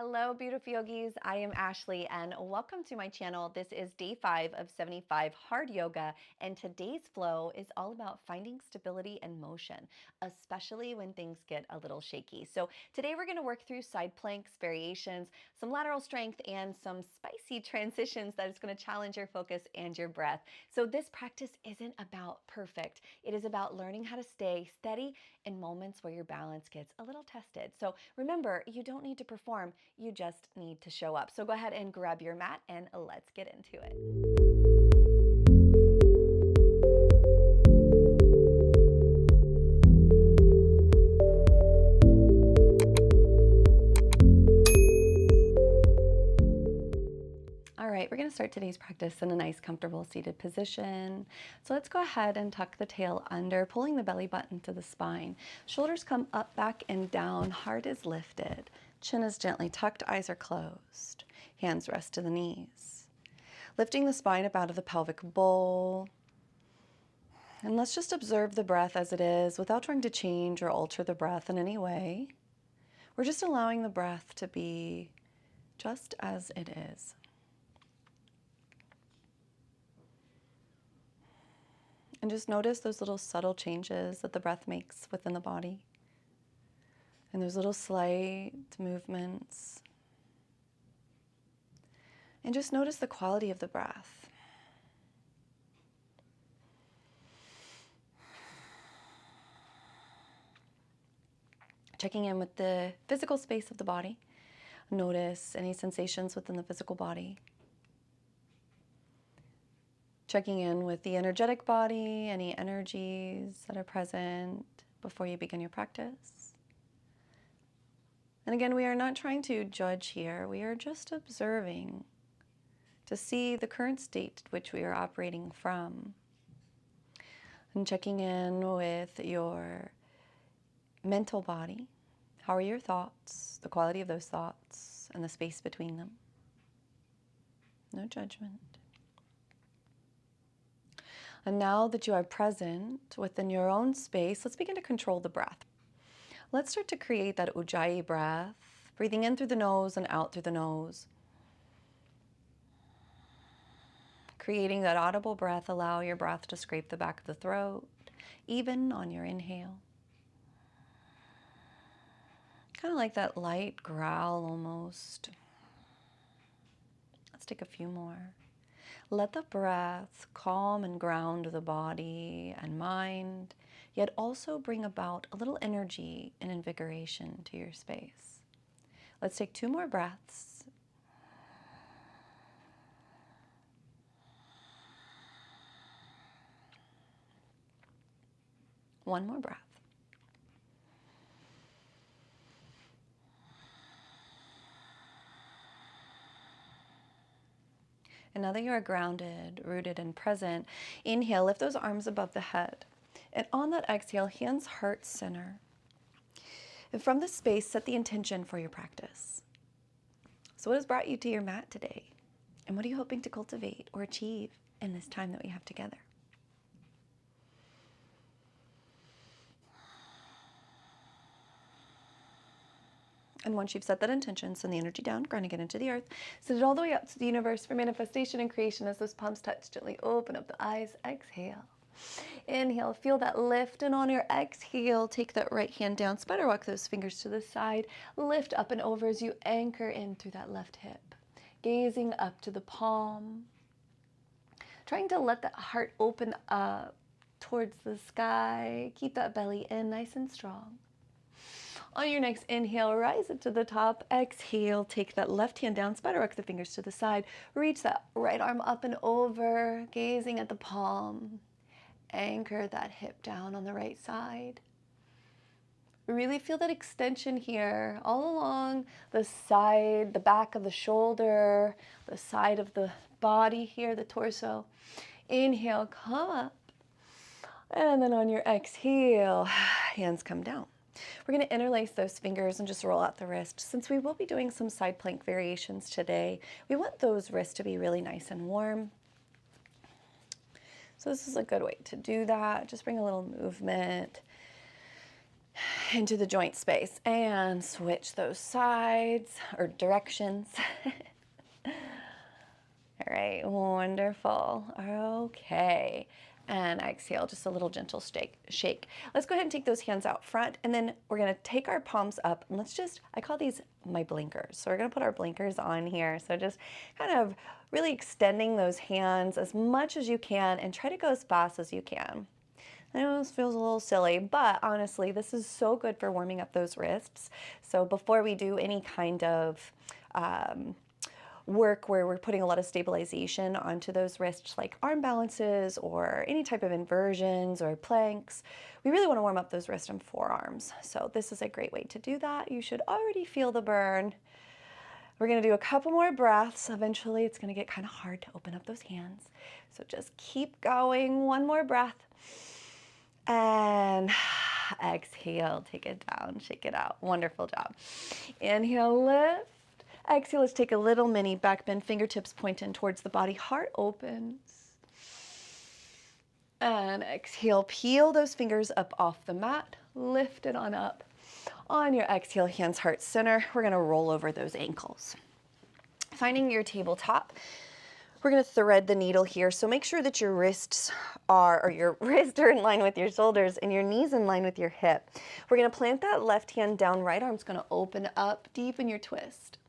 Hello, beautiful yogis. I am Ashley and welcome to my channel. This is day 5 of 75 hard yoga, and today's flow is all about finding stability and motion, especially when things get a little shaky. So today we're going to work through side planks, variations, some lateral strength, and some spicy transitions that is going to challenge your focus and your breath. So this practice isn't about perfect. It is about learning how to stay steady in moments where your balance gets a little tested. So remember, you don't need to perform. You just need to show up. So go ahead and grab your mat and let's get into it. All right, we're going to start today's practice in a nice, comfortable seated position. So let's go ahead and tuck the tail under, pulling the belly button to the spine. Shoulders come up, back, and down. Heart is lifted. Chin is gently tucked. Eyes are closed. Hands rest to the knees. Lifting the spine up out of the pelvic bowl. And let's just observe the breath as it is without trying to change or alter the breath in any way. We're just allowing the breath to be just as it is. And just notice those little subtle changes that the breath makes within the body. And those little slight movements. And just notice the quality of the breath. Checking in with the physical space of the body. Notice any sensations within the physical body. Checking in with the energetic body, any energies that are present before you begin your practice. And again, we are not trying to judge here. We are just observing to see the current state which we are operating from. And checking in with your mental body. How are your thoughts, the quality of those thoughts, and the space between them? No judgment. And now that you are present within your own space, let's begin to control the breath. Let's start to create that ujjayi breath, breathing in through the nose and out through the nose. Creating that audible breath, allow your breath to scrape the back of the throat, even on your inhale. Kind of like that light growl almost. Let's take a few more. Let the breath calm and ground the body and mind, yet also bring about a little energy and invigoration to your space. Let's take 2 more breaths. One more breath. And now that you are grounded, rooted, and present, inhale, lift those arms above the head. And on that exhale, hands heart center. And from this space, set the intention for your practice. So what has brought you to your mat today? And what are you hoping to cultivate or achieve in this time that we have together? And once you've set that intention, send the energy down, grounding it into the earth. Send it all the way up to the universe for manifestation and creation. As those palms touch, gently open up the eyes. Exhale. Inhale, feel that lift. And on your exhale, take that right hand down. Spider walk those fingers to the side. Lift up and over as you anchor in through that left hip. Gazing up to the palm. Trying to let that heart open up towards the sky. Keep that belly in nice and strong. On your next inhale, rise it to the top. Exhale, take that left hand down, spider walk the fingers to the side. Reach that right arm up and over, gazing at the palm. Anchor that hip down on the right side. Really feel that extension here, all along the side, the back of the shoulder, the side of the body here, the torso. Inhale, come up. And then on your exhale, hands come down. We're going to interlace those fingers and just roll out the wrist. Since we will be doing some side plank variations today, we want those wrists to be really nice and warm. So this is a good way to do that. Just bring a little movement. into the joint space, and switch those sides or directions. All right, wonderful. Okay, and exhale, just a little gentle shake. Let's go ahead and take those hands out front, and then we're gonna take our palms up, and let's just, I call these my blinkers. So we're gonna put our blinkers on here. So just kind of really extending those hands as much as you can, and try to go as fast as you can. I know this feels a little silly, but honestly, this is so good for warming up those wrists. So before we do any kind of work where we're putting a lot of stabilization onto those wrists, like arm balances or any type of inversions or planks, we really want to warm up those wrists and forearms. So this is a great way to do that. You should already feel the burn. We're going to do a couple more breaths. Eventually, it's going to get kind of hard to open up those hands. So just keep going. One more breath. And exhale, take it down, shake it out. Wonderful job. Inhale, lift. Exhale, let's take a little mini back bend, fingertips point in towards the body, heart opens. And exhale, peel those fingers up off the mat, lift it on up. On your exhale, hands heart center, we're gonna roll over those ankles. Finding your tabletop, we're gonna thread the needle here, so make sure that your wrists are, or your wrists are in line with your shoulders and your knees in line with your hip. We're gonna plant that left hand down, right arm's gonna open up, deepen your twist.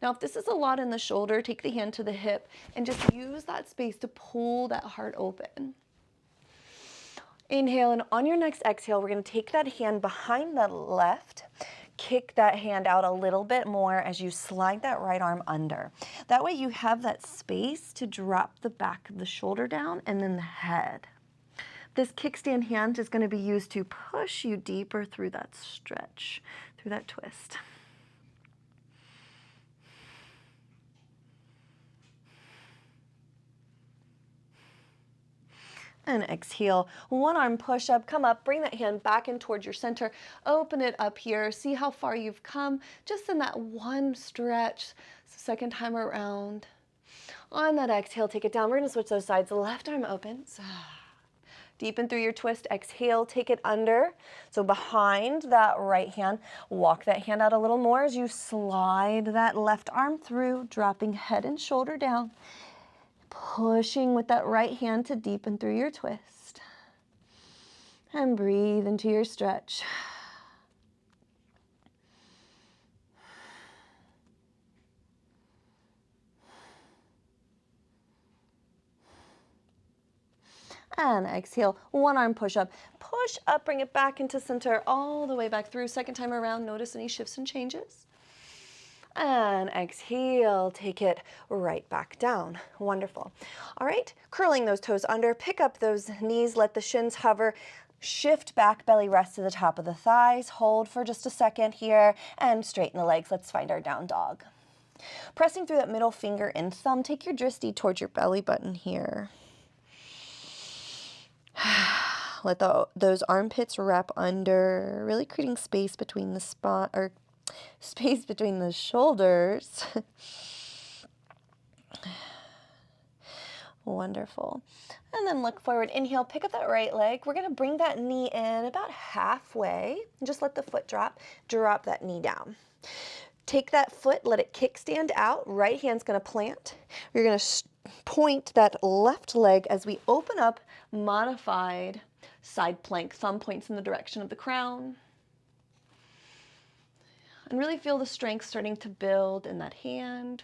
Now, if this is a lot in the shoulder, take the hand to the hip and just use that space to pull that heart open. Inhale, and on your next exhale, we're gonna take that hand behind the left, kick that hand out a little bit more as you slide that right arm under. That way you have that space to drop the back of the shoulder down and then the head. This kickstand hand is gonna be used to push you deeper through that stretch, through that twist. And exhale, one arm push up, come up, bring that hand back in towards your center, open it up here, see how far you've come, just in that one stretch. Second time around. On that exhale, take it down. We're gonna switch those sides. The left arm opens. Deepen through your twist, exhale, take it under. So behind that right hand, walk that hand out a little more as you slide that left arm through, dropping head and shoulder down. Pushing with that right hand to deepen through your twist. And breathe into your stretch. And exhale, one arm push up. Push up, bring it back into center, all the way back through. Second time around, notice any shifts and changes. And exhale, take it right back down. Wonderful. All right, curling those toes under, pick up those knees, let the shins hover, shift back, belly rest to the top of the thighs, hold for just a second here, and straighten the legs. Let's find our down dog. Pressing through that middle finger and thumb, take your drishti towards your belly button here. Let those armpits wrap under, really creating space between the spine, or space between the shoulders. Wonderful. And then look forward, inhale, pick up that right leg. We're gonna bring that knee in about halfway, and just let the foot drop that knee down. Take that foot, let it kickstand out, right hand's gonna plant. You're gonna point that left leg as we open up, modified side plank. Thumb points in the direction of the crown. And really feel the strength starting to build in that hand,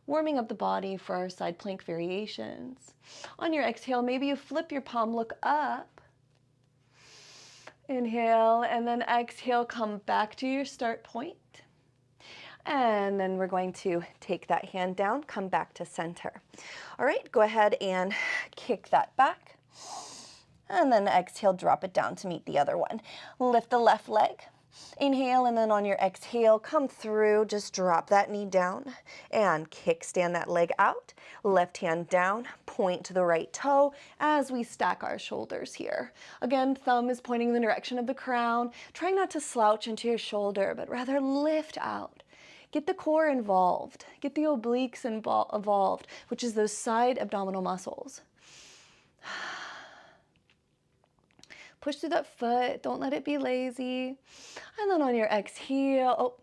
warming up the body for our side plank variations. On your exhale, maybe you flip your palm, look up. Inhale, and then exhale, come back to your start point. And then we're going to take that hand down, come back to center. All right, go ahead and kick that back. And then exhale, drop it down to meet the other one. Lift the left leg. Inhale, and then on your exhale, come through, just drop that knee down and kickstand that leg out. Left hand down, point to the right toe as we stack our shoulders here. Again, thumb is pointing in the direction of the crown, trying not to slouch into your shoulder, but rather lift out. Get the core involved, get the obliques involved, which is those side abdominal muscles. Push through that foot. Don't let it be lazy. And then on your exhale, oh,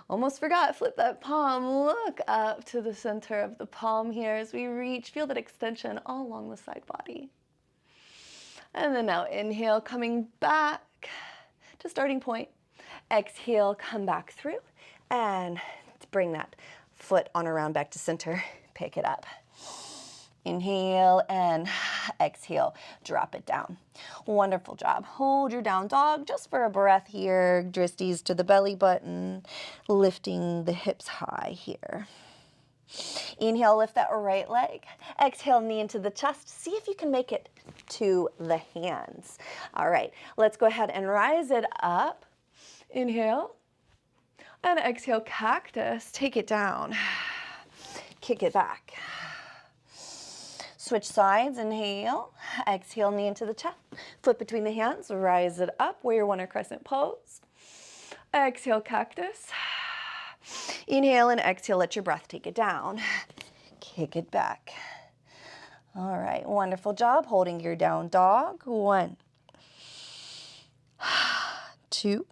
almost forgot, flip that palm. Look up to the center of the palm here as we reach. Feel that extension all along the side body. And then now inhale, coming back to starting point. Exhale, come back through and bring that foot on around back to center. Pick it up. Inhale and exhale, drop it down. Wonderful job. Hold your down dog just for a breath here. Dristies to the belly button, lifting the hips high here. Inhale, lift that right leg. Exhale, knee into the chest. See if you can make it to the hands. All right, let's go ahead and rise it up. Inhale and exhale, cactus. Take it down. Kick it back. Switch sides, inhale, exhale, knee into the chest, foot between the hands, rise it up, warrior one or crescent pose. Exhale, cactus. Inhale and exhale, let your breath take it down. Kick it back. All right, wonderful job holding your down dog. 1, 2,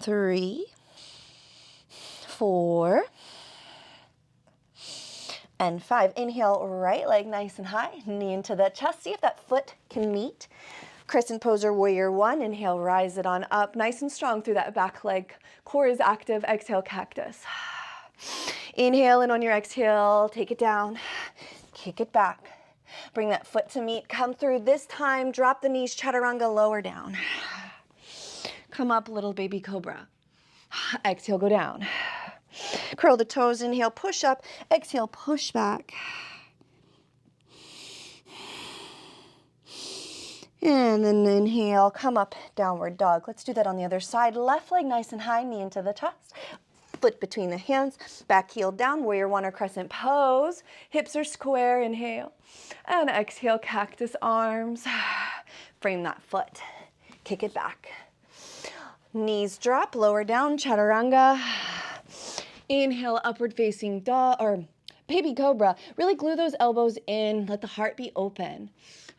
3, 4, and 5. Inhale, right leg nice and high, knee into the chest. See if that foot can meet. Crescent pose or warrior one. Inhale, rise it on up, nice and strong through that back leg. Core is active. Exhale, cactus. Inhale, and on your exhale, take it down, kick it back. Bring that foot to meet. Come through. This time, drop the knees, chaturanga, lower down. Come up, little baby cobra. Exhale, go down. Curl the toes, inhale, push up, exhale, push back. And then inhale, come up, downward dog. Let's do that on the other side. Left leg nice and high, knee into the chest. Foot between the hands, back heel down, warrior one or crescent pose. Hips are square, inhale. And exhale, cactus arms. Frame that foot, kick it back. Knees drop, lower down, chaturanga. Inhale, upward facing dog or baby cobra. Really glue those elbows in, let the heart be open.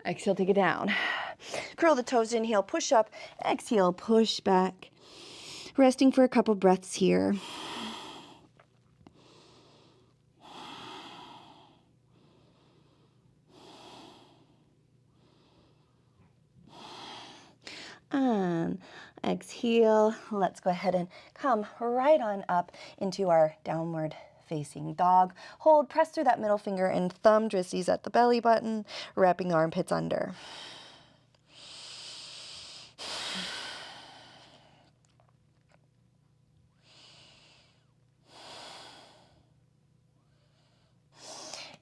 Exhale, take it down. Curl the toes, inhale, push up. Exhale, push back. Resting for a couple breaths here. And exhale, let's go ahead and come right on up into our downward facing dog. Hold, press through that middle finger and thumb, dristies at the belly button, wrapping the armpits under.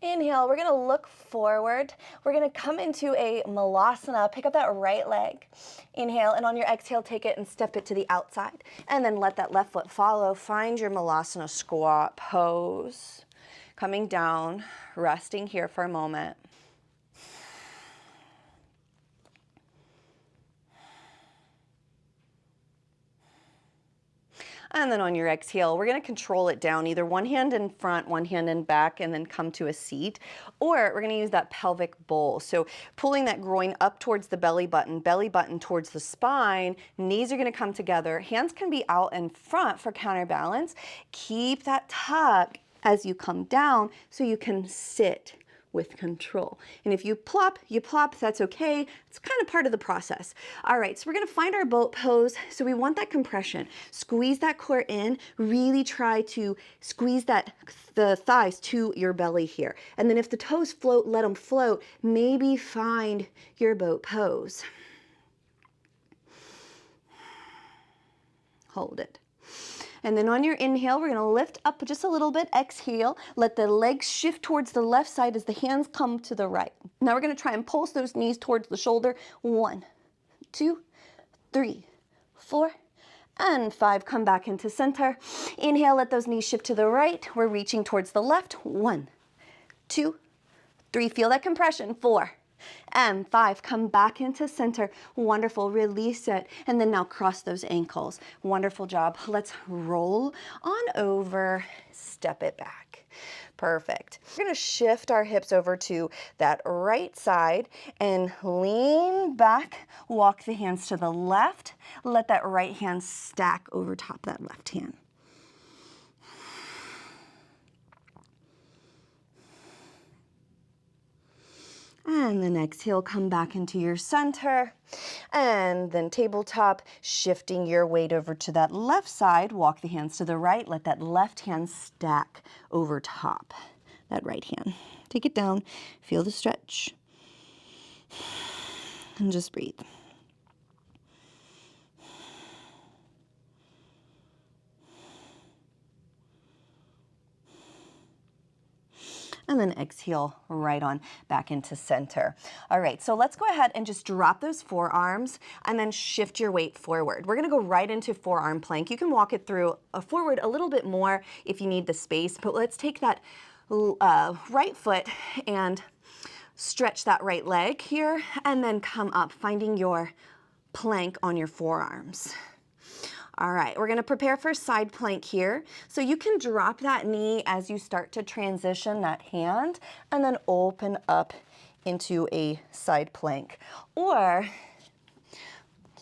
Inhale, we're gonna look forward. We're gonna come into a malasana, pick up that right leg. Inhale, and on your exhale, take it and step it to the outside. And then let that left foot follow. Find your malasana squat pose. Coming down, resting here for a moment. And then on your exhale, we're gonna control it down, either one hand in front, one hand in back, and then come to a seat. Or we're gonna use that pelvic bowl. So pulling that groin up towards the belly button towards the spine, knees are gonna come together. Hands can be out in front for counterbalance. Keep that tuck as you come down so you can sit with control. And if you plop, that's okay. It's kind of part of the process. All right, so we're gonna find our boat pose. So we want that compression. Squeeze that core in, really try to squeeze the thighs to your belly here. And then if the toes float, let them float. Maybe find your boat pose. Hold it. And then on your inhale, we're gonna lift up just a little bit. Exhale, let the legs shift towards the left side as the hands come to the right. Now we're gonna try and pulse those knees towards the shoulder. 1, 2, 3, 4, and 5. Come back into center. Inhale, let those knees shift to the right. We're reaching towards the left. 1, 2, 3. Feel that compression. 4, and 5. Come back into center. Wonderful. Release it. And then now cross those ankles. Wonderful job. Let's roll on over. Step it back. Perfect. We're going to shift our hips over to that right side and lean back. Walk the hands to the left. Let that right hand stack over top that left hand. And then exhale, come back into your center. And then tabletop, shifting your weight over to that left side. Walk the hands to the right. Let that left hand stack over top that right hand. Take it down. Feel the stretch. And just breathe. And then exhale right on back into center. All right, so let's go ahead and just drop those forearms and then shift your weight forward. We're gonna go right into forearm plank. You can walk it through forward a little bit more if you need the space, but let's take that right foot and stretch that right leg here and then come up, finding your plank on your forearms. All right, we're gonna prepare for side plank here. So you can drop that knee as you start to transition that hand and then open up into a side plank. Or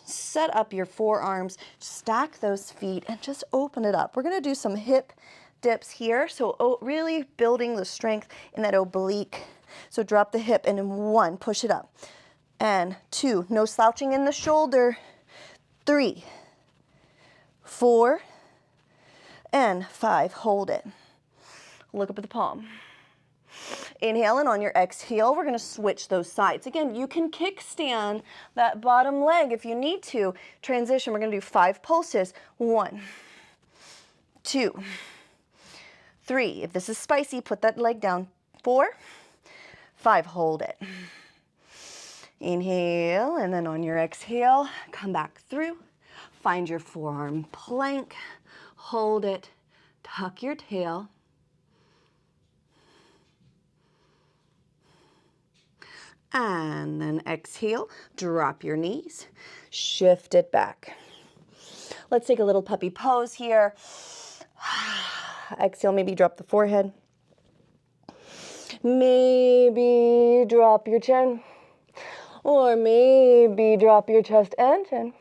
set up your forearms, stack those feet and just open it up. We're gonna do some hip dips here. So really building the strength in that oblique. So drop the hip and in 1, push it up. And 2, no slouching in the shoulder. 3, 4, and 5. Hold it. Look up at the palm. Inhale, and on your exhale, we're going to switch those sides. Again, you can kickstand that bottom leg if you need to. Transition, we're going to do 5 pulses. 1, 2, 3. If this is spicy, put that leg down. 4, 5. Hold it. Inhale, and then on your exhale, come back through. Find your forearm plank, hold it, tuck your tail. And then exhale, drop your knees, shift it back. Let's take a little puppy pose here. Exhale, maybe drop the forehead. Maybe drop your chin. Or maybe drop your chest and chin.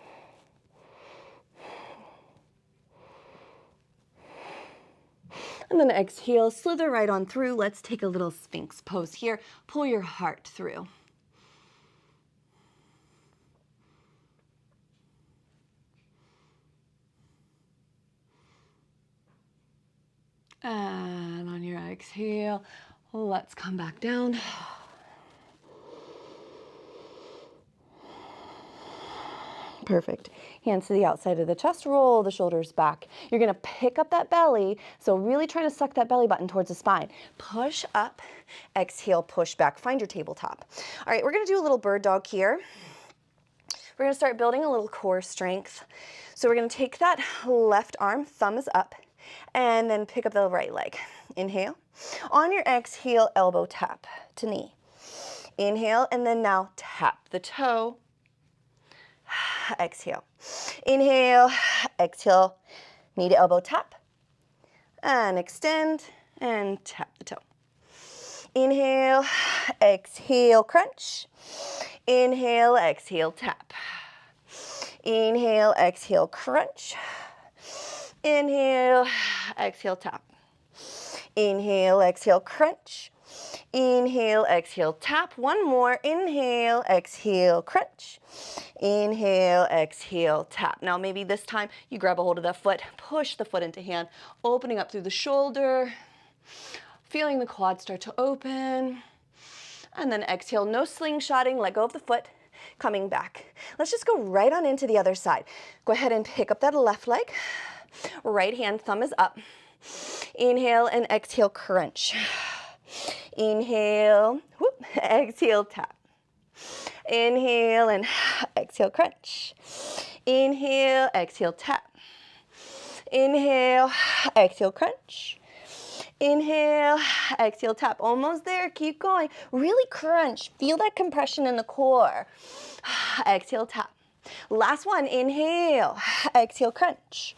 And then exhale, slither right on through. Let's take a little Sphinx pose here. Pull your heart through. And on your exhale, let's come back down. Perfect. Hands to the outside of the chest, roll the shoulders back. You're gonna pick up that belly, so really trying to suck that belly button towards the spine. Push up, exhale, push back. Find your tabletop. All right, we're gonna do a little bird dog here. We're gonna start building a little core strength. So we're gonna take that left arm, thumb is up, and then pick up the right leg. Inhale. On your exhale, elbow tap to knee. Inhale, and then now tap the toe. Exhale. Inhale, exhale, knee to elbow tap, and extend, and tap the toe. Inhale, exhale, crunch. Inhale, exhale, tap. Inhale, exhale, crunch. Inhale, exhale, tap. Inhale, exhale, crunch. Inhale, exhale, tap. One more. Inhale, exhale, crunch. Inhale, exhale, tap. Now maybe this time you grab a hold of that foot, push the foot into hand, opening up through the shoulder, feeling the quad start to open. And then exhale, no slingshotting, let go of the foot, coming back. Let's just go right on into the other side. Go ahead and pick up that left leg. Right hand, thumb is up. Inhale and exhale, crunch. Inhale, whoop, exhale, tap. Inhale and exhale, crunch. Inhale, exhale, tap. Inhale, exhale, crunch. Inhale, exhale, tap. Almost there, keep going. Really crunch. Feel that compression in the core. Exhale, tap. Last one, inhale, exhale, crunch.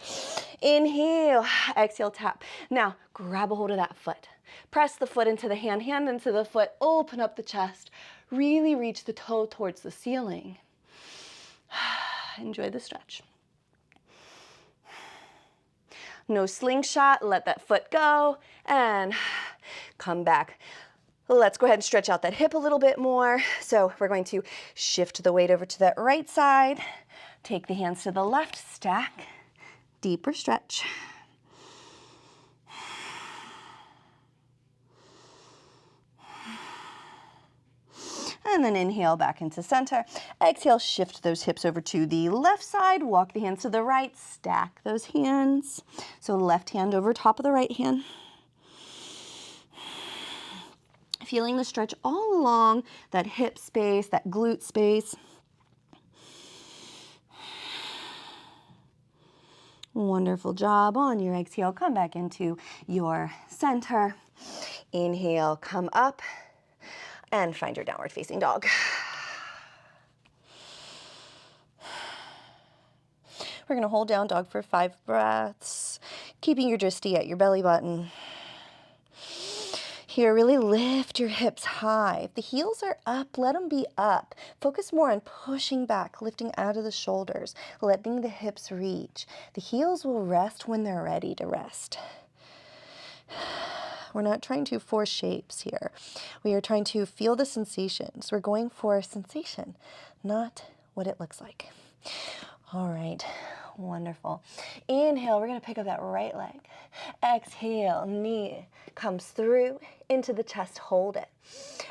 Inhale, exhale, tap. Now, grab a hold of that foot. Press the foot into the hand into the foot. Open up the chest. Really reach the toe towards the ceiling. Enjoy the stretch. No slingshot, let that foot go, and come back. Let's go ahead and stretch out that hip a little bit more. So we're going to shift the weight over to that right side. Take the hands to the left, stack, deeper stretch. And then inhale back into center. Exhale, shift those hips over to the left side. Walk the hands to the right, stack those hands. So left hand over top of the right hand. Feeling the stretch all along that hip space, that glute space. Wonderful job. On your exhale, come back into your center. Inhale, come up and find your downward facing dog. We're going to hold down dog for 5 breaths, keeping your drishti at your belly button. Here, really lift your hips high. If the heels are up, let them be up. Focus more on pushing back, lifting out of the shoulders, letting the hips reach. The heels will rest when they're ready to rest. We're not trying to force shapes here. We are trying to feel the sensations. We're going for a sensation, not what it looks like. All right, wonderful. Inhale, we're gonna pick up that right leg. Exhale, knee comes through into the chest, hold it.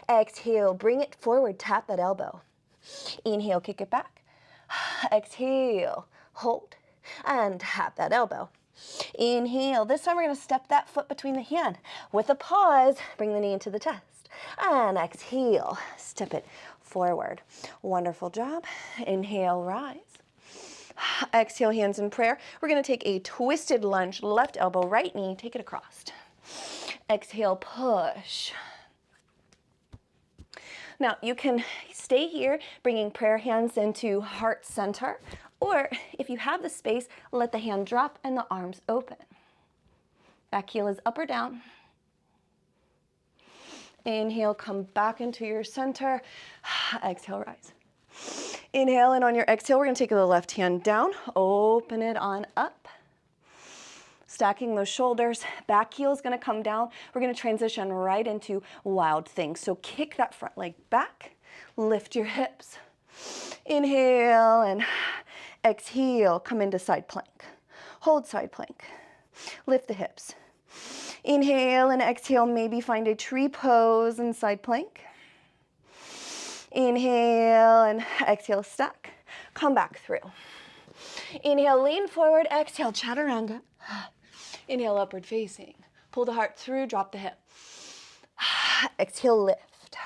Exhale, bring it forward, tap that elbow. Inhale, kick it back. Exhale, hold, and tap that elbow. Inhale, this time we're gonna step that foot between the hand. With a pause, bring the knee into the chest. And exhale, step it forward. Wonderful job. Inhale, rise. Exhale, hands in prayer. We're gonna take a twisted lunge, left elbow, right knee, take it across. Exhale, push. Now, you can stay here, bringing prayer hands into heart center, or if you have the space, let the hand drop and the arms open. Back heel is up or down. Inhale, come back into your center. Exhale, rise. Inhale, and on your exhale, we're gonna take the left hand down, open it on up. Stacking those shoulders, back heel is gonna come down. We're gonna transition right into wild thing. So kick that front leg back, lift your hips. Inhale and exhale, come into side plank. Hold side plank, lift the hips. Inhale and exhale, maybe find a tree pose in side plank. Inhale and exhale, stack. Come back through. Inhale, lean forward. Exhale, chaturanga. Inhale, upward facing. Pull the heart through, drop the hip. Exhale, lift.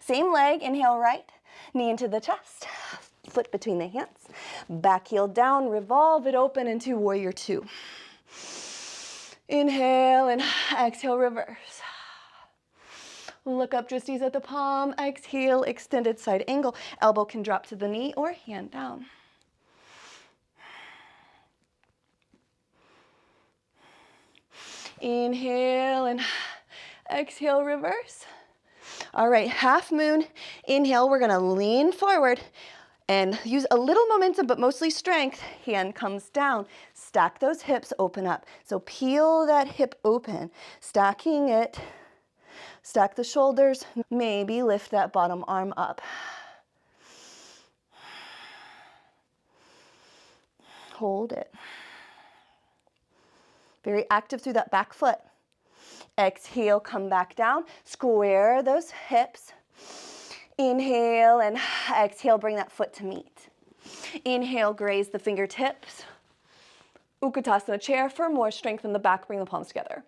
Same leg, inhale right, knee into the chest, foot between the hands. Back heel down, revolve it open into warrior 2. Inhale and exhale, reverse. Look up, dristis at the palm. Exhale, extended side angle. Elbow can drop to the knee or hand down. Inhale and exhale, reverse. All right, half moon. Inhale, we're gonna lean forward and use a little momentum, but mostly strength. Hand comes down. Stack those hips, open up. So peel that hip open, stacking it. Stack the shoulders, maybe lift that bottom arm up. Hold it. Very active through that back foot. Exhale, come back down. Square those hips. Inhale and exhale, bring that foot to meet. Inhale, graze the fingertips. Utkatasana chair for more strength in the back, bring the palms together.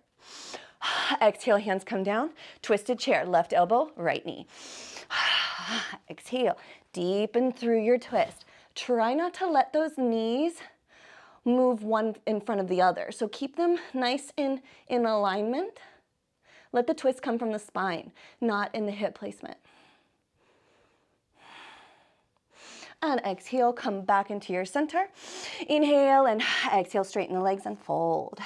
Exhale, hands come down. Twisted chair, left elbow, right knee. Exhale, deepen through your twist. Try not to let those knees move one in front of the other. So keep them nice in alignment. Let the twist come from the spine, not in the hip placement. And exhale, come back into your center. Inhale and exhale, straighten the legs and fold.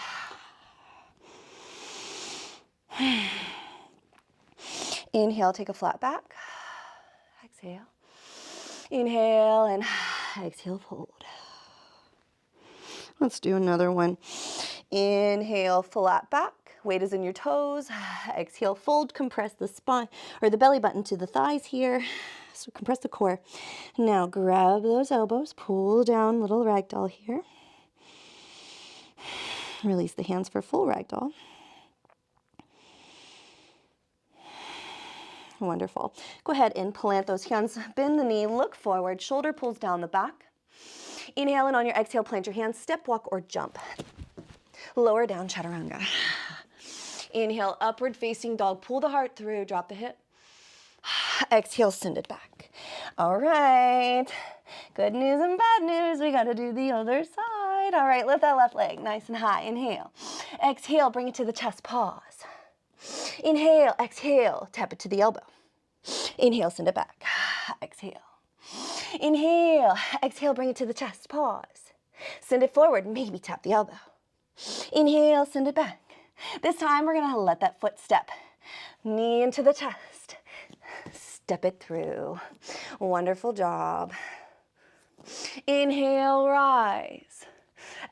Inhale, take a flat back. Exhale. Inhale and exhale, fold. Let's do another one. Inhale, flat back. Weight is in your toes. Exhale, fold, compress the spine or the belly button to the thighs here. So compress the core. Now grab those elbows, pull down, little ragdoll here. Release the hands for full ragdoll. Wonderful. Go ahead and plant those hands, bend the knee, look forward, shoulder pulls down the back. Inhale, and on your exhale, plant your hands, step, walk, or jump. Lower down, chaturanga. Inhale, upward facing dog, pull the heart through, drop the hip. Exhale, send it back. All right, good news and bad news, we gotta do the other side. All right, lift that left leg nice and high. Inhale, exhale, bring it to the chest, pause. Inhale, exhale, tap it to the elbow. Inhale, send it back. Exhale. Inhale, exhale, bring it to the chest, pause. Send it forward, maybe tap the elbow. Inhale, send it back. This time we're gonna let that foot step. Knee into the chest. Step it through. Wonderful job. Inhale, rise.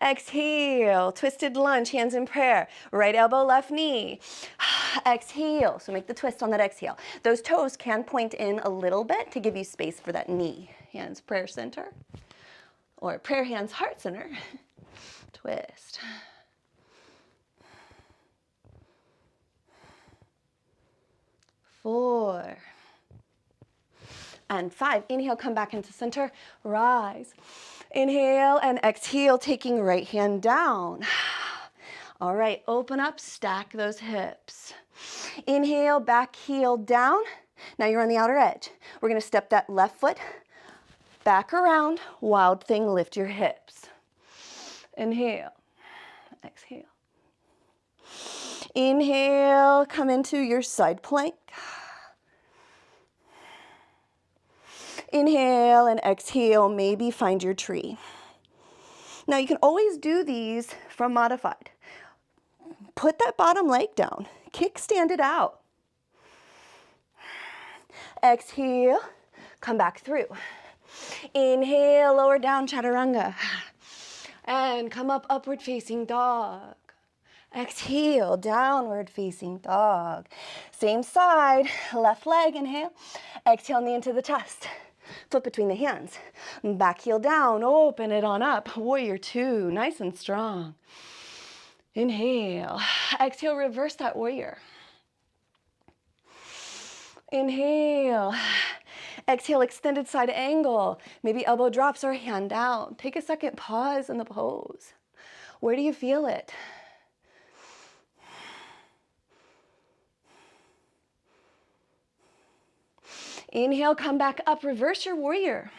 Exhale, twisted lunge, hands in prayer. Right elbow, left knee. Exhale, so make the twist on that exhale. Those toes can point in a little bit to give you space for that knee. Hands prayer center, or prayer hands heart center. Twist. 4 and 5. Inhale, come back into center, rise. Inhale and exhale, taking right hand down. All right, open up, stack those hips. Inhale, back heel down. Now you're on the outer edge. We're gonna step that left foot back around, wild thing, lift your hips. Inhale, exhale. Inhale, come into your side plank. Inhale and exhale, maybe find your tree. Now you can always do these from modified. Put that bottom leg down, kickstand it out. Exhale, come back through. Inhale, lower down, chaturanga. And come up, upward facing dog. Exhale, downward facing dog. Same side, left leg, inhale. Exhale, knee into the chest. Foot between the hands. Back heel down, open it on up. Warrior 2, nice and strong. Inhale. Exhale, reverse that warrior. Inhale. Exhale, extended side angle. Maybe elbow drops or hand down. Take a second, pause in the pose. Where do you feel it? Inhale, come back up, reverse your warrior.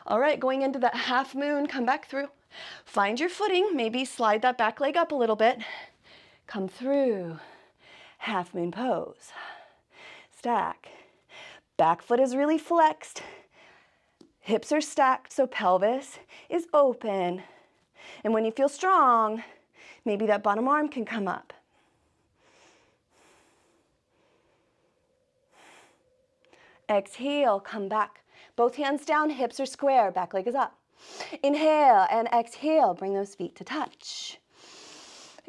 All right, going into that half moon, come back through. Find your footing, maybe slide that back leg up a little bit. Come through, half moon pose. Stack. Back foot is really flexed. Hips are stacked, so pelvis is open. And when you feel strong, maybe that bottom arm can come up. Exhale, come back. Both hands down, hips are square, back leg is up. Inhale and exhale, bring those feet to touch.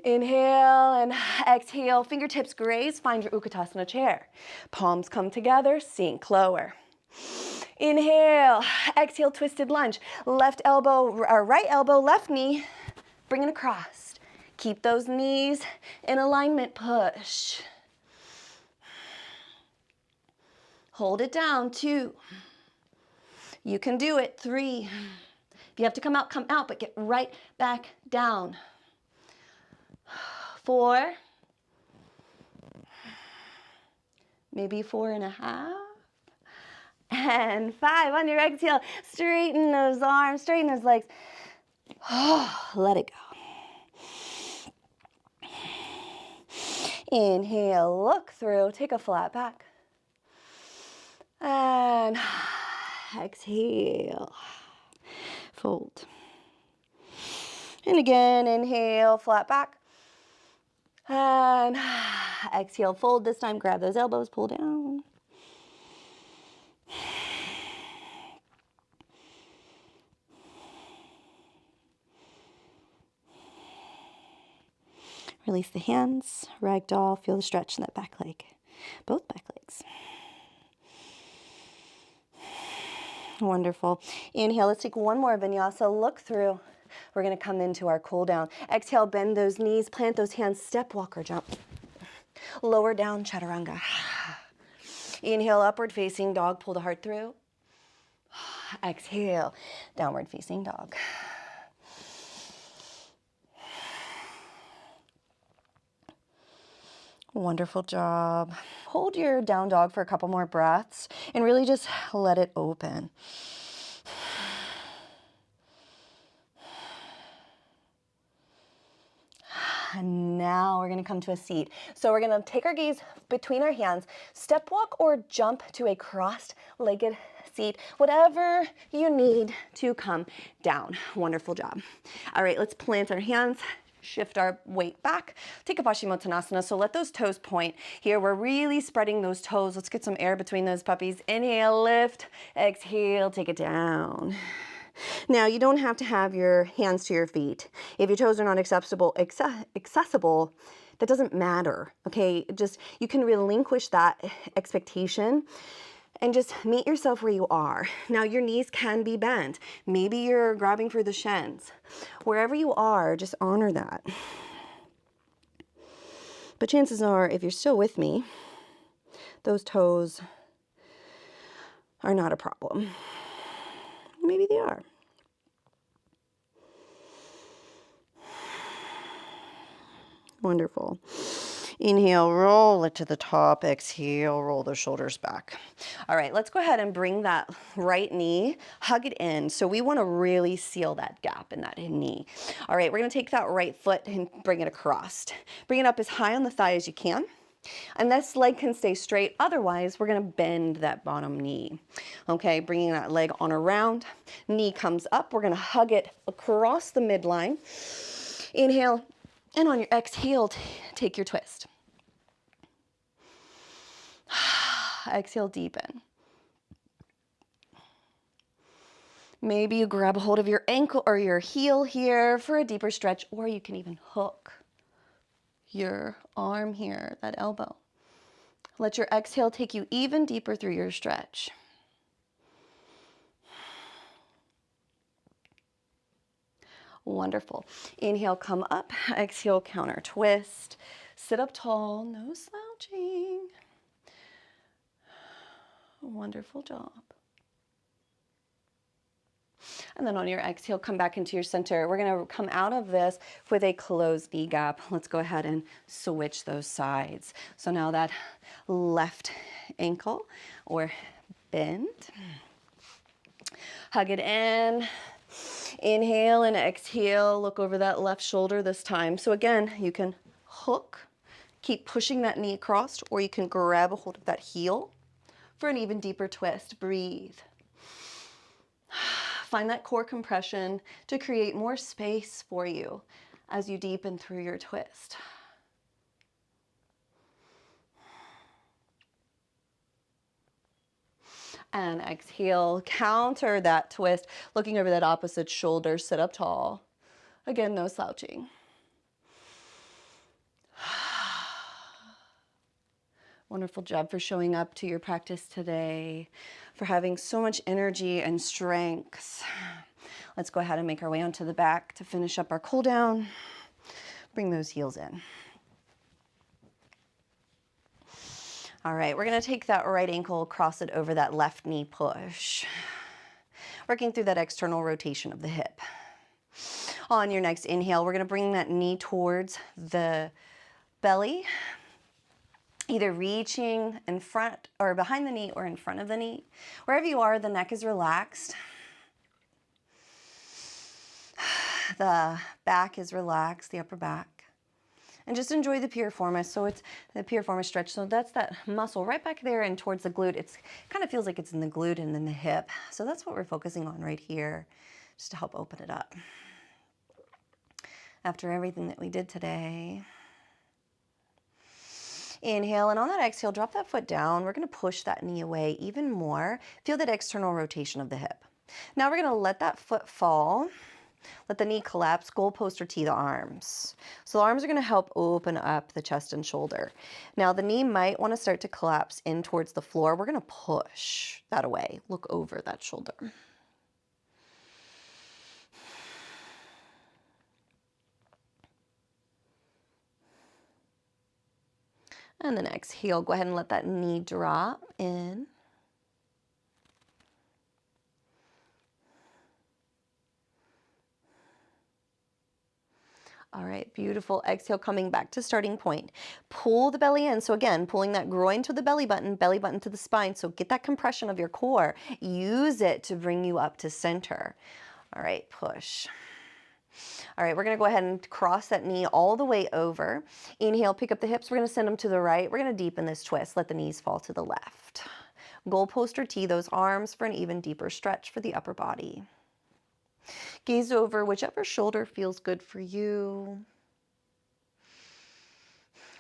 Inhale and exhale, fingertips graze, find your Utkatasana chair. Palms come together, sink lower. Inhale, exhale, twisted lunge. Left elbow, or right elbow, left knee, bring it across. Keep those knees in alignment, push. Hold it down, 2. You can do it, 3. If you have to come out, but get right back down. 4. Maybe 4.5. And 5. On your exhale, straighten those arms, straighten those legs. Oh, let it go. Inhale, look through, take a flat back. And exhale, fold. And again, inhale, flat back. And exhale, fold. This time, grab those elbows, pull down. Release the hands, ragdoll, feel the stretch in that back leg, both back legs. Wonderful. Inhale, let's take one more vinyasa, look through. We're gonna come into our cool down. Exhale, bend those knees, plant those hands, step, walk, or jump. Lower down, chaturanga. Inhale, upward facing dog, pull the heart through. Exhale, downward facing dog. Wonderful job. Hold your down dog for a couple more breaths and really just let it open. And now we're gonna come to a seat. So we're gonna take our gaze between our hands, step walk or jump to a crossed-legged seat, whatever you need to come down. Wonderful job. All right, let's plant our hands, shift our weight back, take a Paschimottanasana. So let those toes point. Here we're really spreading those toes. Let's get some air between those puppies. Inhale, lift, exhale, take it down. Now, you don't have to have your hands to your feet. If your toes are not accessible, that doesn't matter, okay? Just, you can relinquish that expectation and just meet yourself where you are. Now, your knees can be bent. Maybe you're grabbing for the shins. Wherever you are, just honor that. But chances are, if you're still with me, those toes are not a problem. Maybe they are. Wonderful. Inhale, roll it to the top. Exhale, roll the shoulders back. All right, let's go ahead and bring that right knee, hug it in. So we want to really seal that gap in that knee. All right, we're going to take that right foot and bring it across. Bring it up as high on the thigh as you can. And this leg can stay straight. Otherwise, we're going to bend that bottom knee. Okay, bringing that leg on around. Knee comes up. We're going to hug it across the midline. Inhale. And on your exhale, take your twist. Exhale, deepen. Maybe you grab a hold of your ankle or your heel here for a deeper stretch, or you can even hook your arm here, that elbow. Let your exhale take you even deeper through your stretch. Wonderful. Inhale, come up. Exhale, counter twist. Sit up tall, no slouching. Wonderful job. And then on your exhale, come back into your center. We're going to come out of this with a closed knee gap. Let's go ahead and switch those sides. So now that left ankle or bend. Hug it in. Inhale and exhale. Look over that left shoulder this time. So again, you can hook, keep pushing that knee across, or you can grab a hold of that heel for an even deeper twist. Breathe. Find that core compression to create more space for you as you deepen through your twist. And exhale, counter that twist, looking over that opposite shoulder, sit up tall. Again, no slouching. Wonderful job for showing up to your practice today, for having so much energy and strength. Let's go ahead and make our way onto the back to finish up our cool down. Bring those heels in. All right, we're gonna take that right ankle, cross it over that left knee push. Working through that external rotation of the hip. On your next inhale, we're gonna bring that knee towards the belly, either reaching in front or behind the knee or in front of the knee. Wherever you are, the neck is relaxed. The back is relaxed, the upper back. And just enjoy the piriformis. So it's the piriformis stretch. So that's that muscle right back there and towards the glute. It's kind of feels like it's in the glute and then the hip. So that's what we're focusing on right here, just to help open it up. After everything that we did today. Inhale, and on that exhale, drop that foot down. We're going to push that knee away even more. Feel that external rotation of the hip. Now we're going to let that foot fall. Let the knee collapse, goalpost or tee the arms. So the arms are going to help open up the chest and shoulder. Now the knee might want to start to collapse in towards the floor. We're going to push that away. Look over that shoulder. And then exhale, go ahead and let that knee drop in. All right, beautiful. Exhale, coming back to starting point. Pull the belly in. So again, pulling that groin to the belly button to the spine. So get that compression of your core. Use it to bring you up to center. All right, push. All right, we're going to go ahead and cross that knee all the way over. Inhale, pick up the hips. We're going to send them to the right. We're going to deepen this twist. Let the knees fall to the left. Goalpost or tee those arms for an even deeper stretch for the upper body. Gaze over whichever shoulder feels good for you.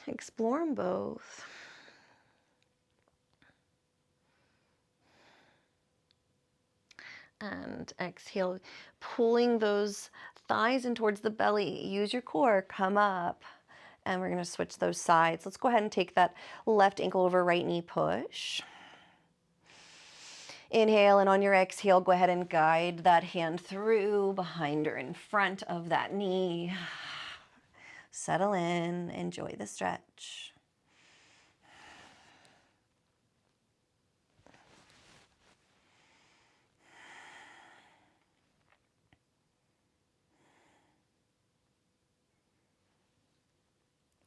Explore them both. And exhale, pulling those thighs in towards the belly. Use your core, come up. And we're going to switch those sides. Let's go ahead and take that left ankle over right knee push. Inhale, and on your exhale, go ahead and guide that hand through, behind or in front of that knee. Settle in, enjoy the stretch.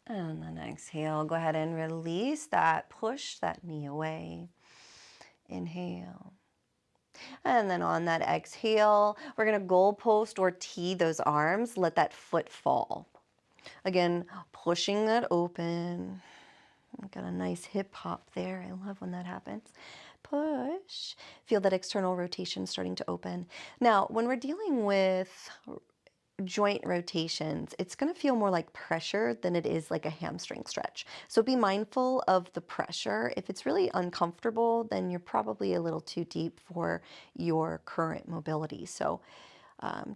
And then exhale, go ahead and release that, push that knee away. Inhale. And then on that exhale, we're going to goalpost or tee those arms. Let that foot fall. Again, pushing that open. Got a nice hip hop there. I love when that happens. Push. Feel that external rotation starting to open. Now, when we're dealing with joint rotations, it's going to feel more like pressure than it is like a hamstring stretch. So be mindful of the pressure. If it's really uncomfortable, then you're probably a little too deep for your current mobility. So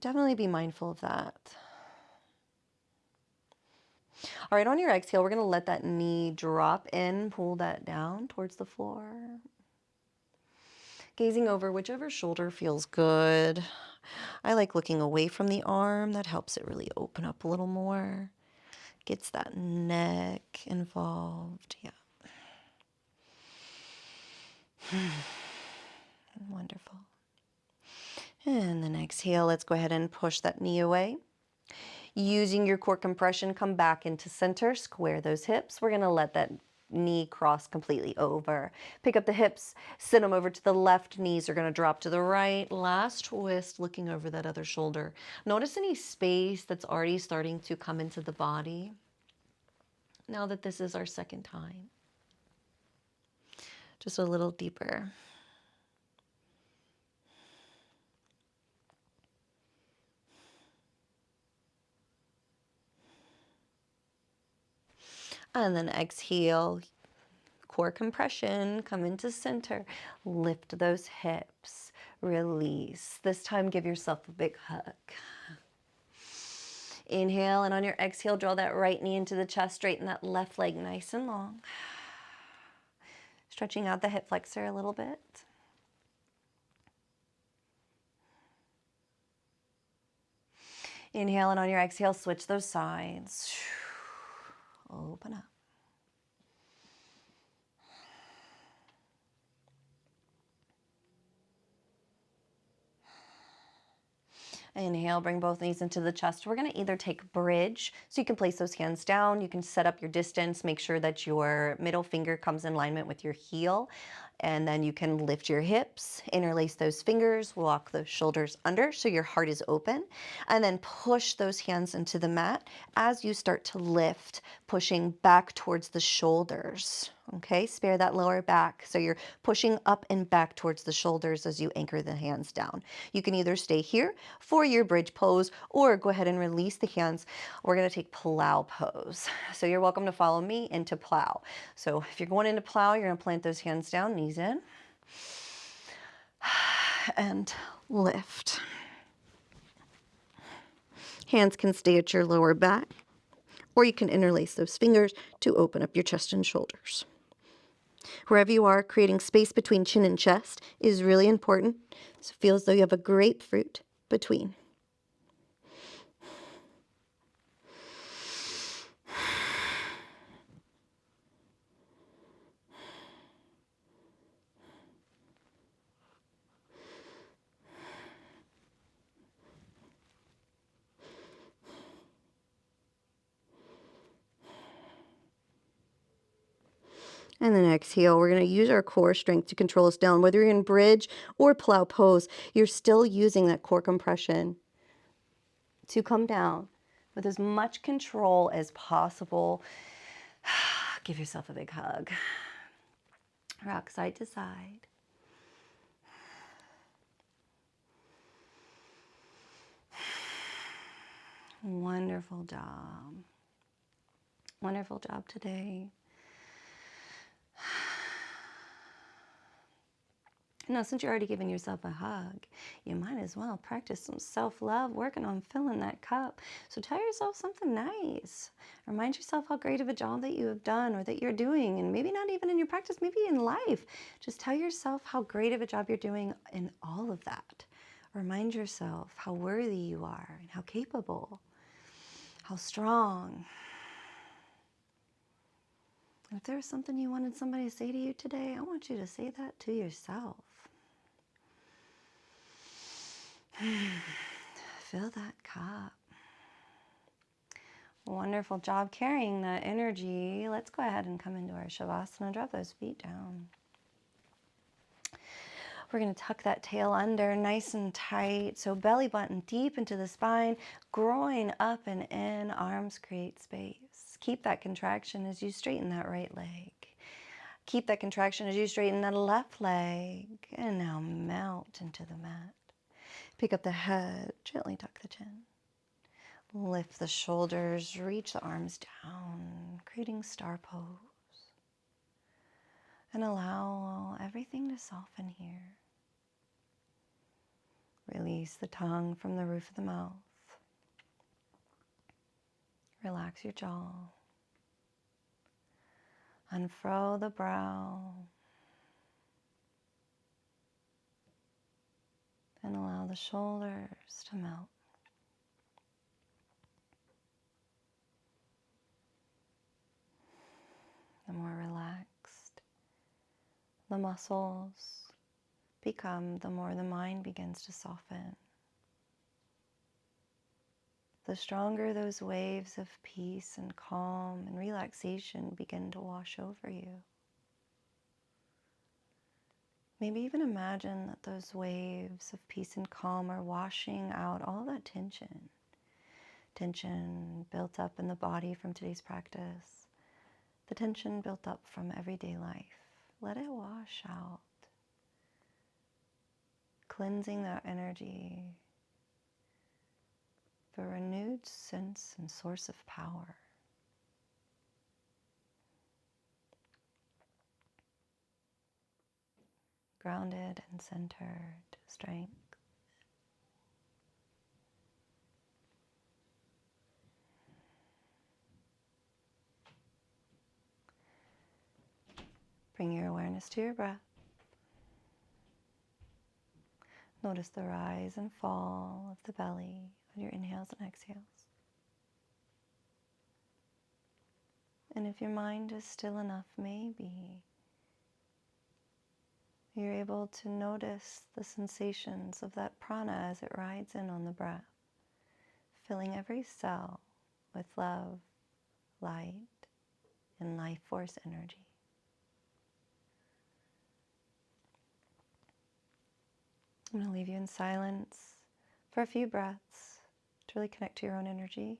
definitely be mindful of that. All right, on your exhale, we're going to let that knee drop in, pull that down towards the floor. Gazing over whichever shoulder feels good. I like looking away from the arm. That helps it really open up a little more. Gets that neck involved. Yeah. Wonderful. And then exhale, let's go ahead and push that knee away. Using your core compression, come back into center, square those hips. We're going to let that knee cross completely over. Pick up the hips, send them over to the left. Knees are going to drop to the right. Last twist, looking over that other shoulder. Notice any space that's already starting to come into the body. Now that this is our second time. Just a little deeper. And then exhale, core compression, come into center, lift those hips, release. This time give yourself a big hug. Inhale, and on your exhale, draw that right knee into the chest, straighten that left leg nice and long. Stretching out the hip flexor a little bit. Inhale, and on your exhale, switch those sides. Open up. Inhale, bring both knees into the chest. We're going to either take bridge, so you can place those hands down. You can set up your distance, make sure that your middle finger comes in alignment with your heel. And then you can lift your hips, interlace those fingers, walk those shoulders under so your heart is open, and then push those hands into the mat as you start to lift, pushing back towards the shoulders. Okay, spare that lower back. So you're pushing up and back towards the shoulders as you anchor the hands down. You can either stay here for your bridge pose or go ahead and release the hands. We're gonna take plow pose. So you're welcome to follow me into plow. So if you're going into plow, you're gonna plant those hands down, knees in, and lift. Hands can stay at your lower back, or you can interlace those fingers to open up your chest and shoulders. Wherever you are, creating space between chin and chest is really important. So it feels as though you have a grapefruit between. And then exhale, we're going to use our core strength to control us down. Whether you're in bridge or plow pose, you're still using that core compression to come down with as much control as possible. Give yourself a big hug. Rock side to side. Wonderful job. Wonderful job today. Now, since you're already giving yourself a hug, you might as well practice some self-love, working on filling that cup. So tell yourself something nice. Remind yourself how great of a job that you have done or that you're doing, and maybe not even in your practice, maybe in life. Just tell yourself how great of a job you're doing in all of that. Remind yourself how worthy you are and how capable, how strong. If there's something you wanted somebody to say to you today, I want you to say that to yourself. Fill that cup. Wonderful job carrying that energy. Let's go ahead and come into our Shavasana. Drop those feet down. We're going to tuck that tail under nice and tight. So belly button deep into the spine, groin up and in, arms create space. Keep that contraction as you straighten that right leg. Keep that contraction as you straighten that left leg. And now melt into the mat. Pick up the head, gently tuck the chin. Lift the shoulders, reach the arms down, creating star pose. And allow everything to soften here. Release the tongue from the roof of the mouth. Relax your jaw. Unfurl the brow. And allow the shoulders to melt. The more relaxed the muscles become, the more the mind begins to soften. The stronger those waves of peace and calm and relaxation begin to wash over you. Maybe even imagine that those waves of peace and calm are washing out all that tension. Tension built up in the body from today's practice. The tension built up from everyday life. Let it wash out. Cleansing that energy for a renewed sense and source of power. Grounded and centered strength. Bring your awareness to your breath. Notice the rise and fall of the belly on your inhales and exhales. And if your mind is still enough, maybe you're able to notice the sensations of that prana as it rides in on the breath, filling every cell with love, light, and life force energy. I'm going to leave you in silence for a few breaths to really connect to your own energy.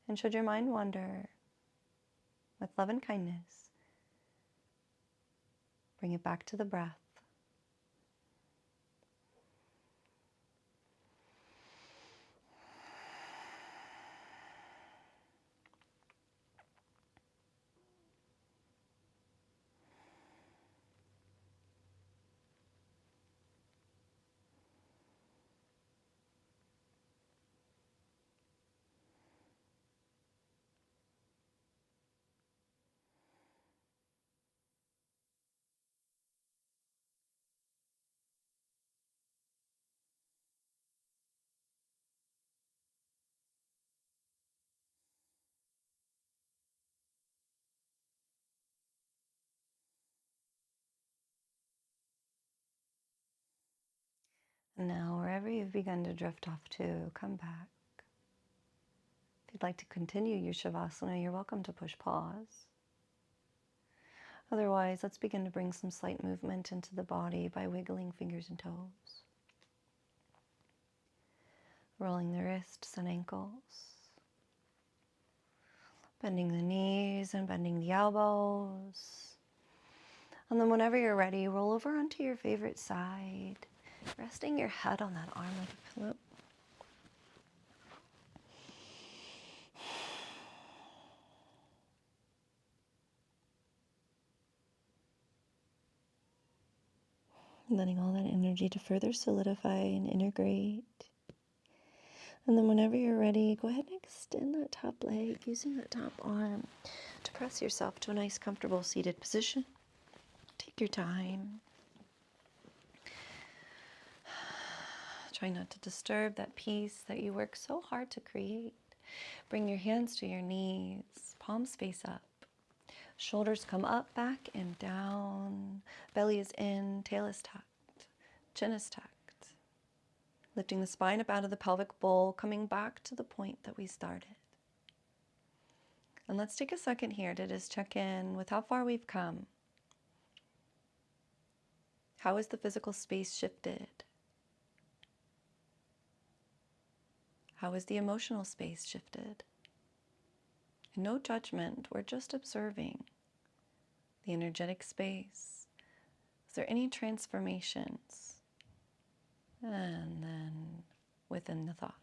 And should your mind wander, with love and kindness, bring it back to the breath. And now, wherever you've begun to drift off to, come back. If you'd like to continue your Shavasana, you're welcome to push pause. Otherwise, let's begin to bring some slight movement into the body by wiggling fingers and toes. Rolling the wrists and ankles. Bending the knees and bending the elbows. And then whenever you're ready, roll over onto your favorite side, resting your head on that arm like a pillow. Letting all that energy to further solidify and integrate. And then whenever you're ready, go ahead and extend that top leg using that top arm to press yourself to a nice, comfortable seated position. Take your time. Try not to disturb that peace that you work so hard to create. Bring your hands to your knees, palms face up. Shoulders come up, back, and down. Belly is in, tail is tucked, chin is tucked. Lifting the spine up out of the pelvic bowl, coming back to the point that we started. And let's take a second here to just check in with how far we've come. How has the physical space shifted? How has the emotional space shifted? And no judgment, we're just observing the energetic space. Is there any transformations? And then within the thoughts.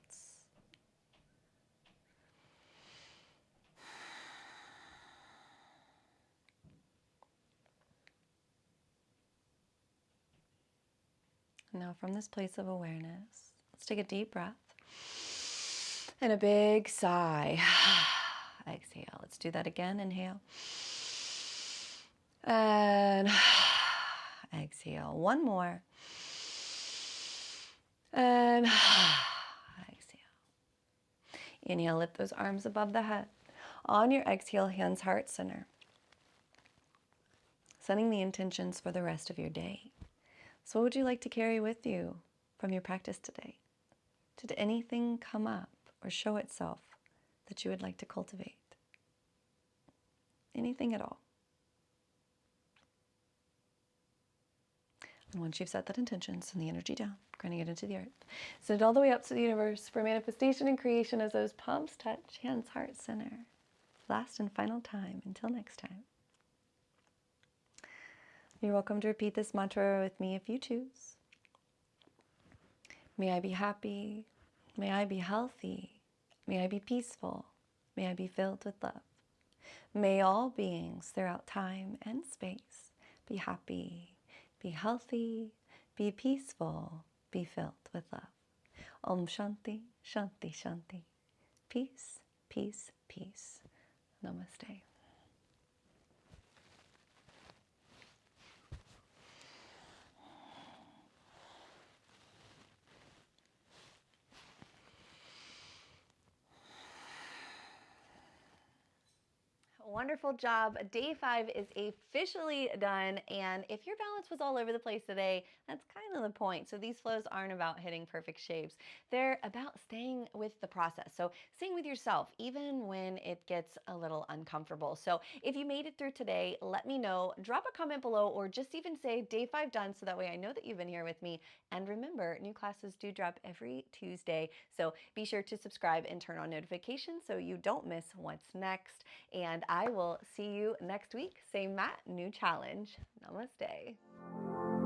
Now from this place of awareness, let's take a deep breath and a big sigh. Exhale. Let's do that again. Inhale. And exhale. One more. And exhale. Inhale, lift those arms above the head. On your exhale, hands heart center. Setting the intentions for the rest of your day. So what would you like to carry with you from your practice today? Did anything come up or show itself that you would like to cultivate? Anything at all? And once you've set that intention, send the energy down, grounding it into the earth. Send it all the way up to the universe for manifestation and creation as those palms touch, hands, heart, center. Last and final time. Until next time. You're welcome to repeat this mantra with me if you choose. May I be happy. May I be healthy. May I be peaceful. May I be filled with love. May all beings throughout time and space be happy, be healthy, be peaceful, be filled with love. Om Shanti, Shanti, Shanti. Peace, peace, peace. Namaste. Wonderful job. Day 5 is officially done. And if your balance was all over the place today, that's kind of the point. So these flows aren't about hitting perfect shapes. They're about staying with the process. So staying with yourself, even when it gets a little uncomfortable. So if you made it through today, let me know. Drop a comment below or just even say day 5 done so that way I know that you've been here with me. And remember, new classes do drop every Tuesday. So be sure to subscribe and turn on notifications so you don't miss what's next. And I will see you next week. Same mat, new challenge. Namaste.